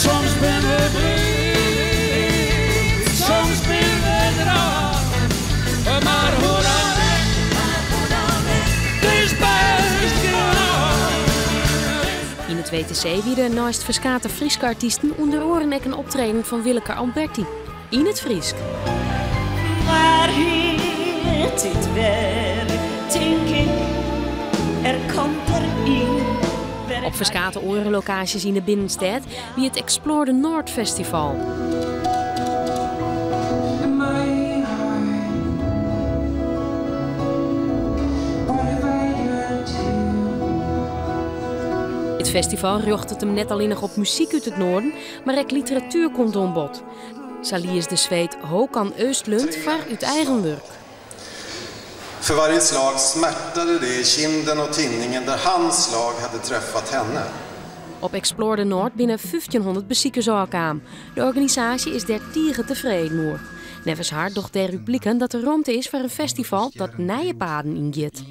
Soms ben we blij, soms ben we droog. Maar hoe dan het is best gedaan. In het WTC werden naast verskate Frieske artiesten onder oren ook een optreden van Willeke Alberti. In het Friesk. Waar heet dit weer, denk ik, er komt er in. Op verskate orenlocaties in de binnenstad wie het Explore the North Festival. Het festival richt het hem net alleen nog op muziek uit het noorden, maar ook literatuur komt aan bod. Salie is de Zweed Håkan Östlund voor uit eigen werk. För varje slag smärtade det i kinden och tinningen där hans slag hade träffat henne. Op Explore the North binnen 1500 bezoekers aan. De organisatie is der tieren tevreden over. Nevens haar doch der publieken dat er ruimte is voor een festival dat nieuwe paden ingeeft.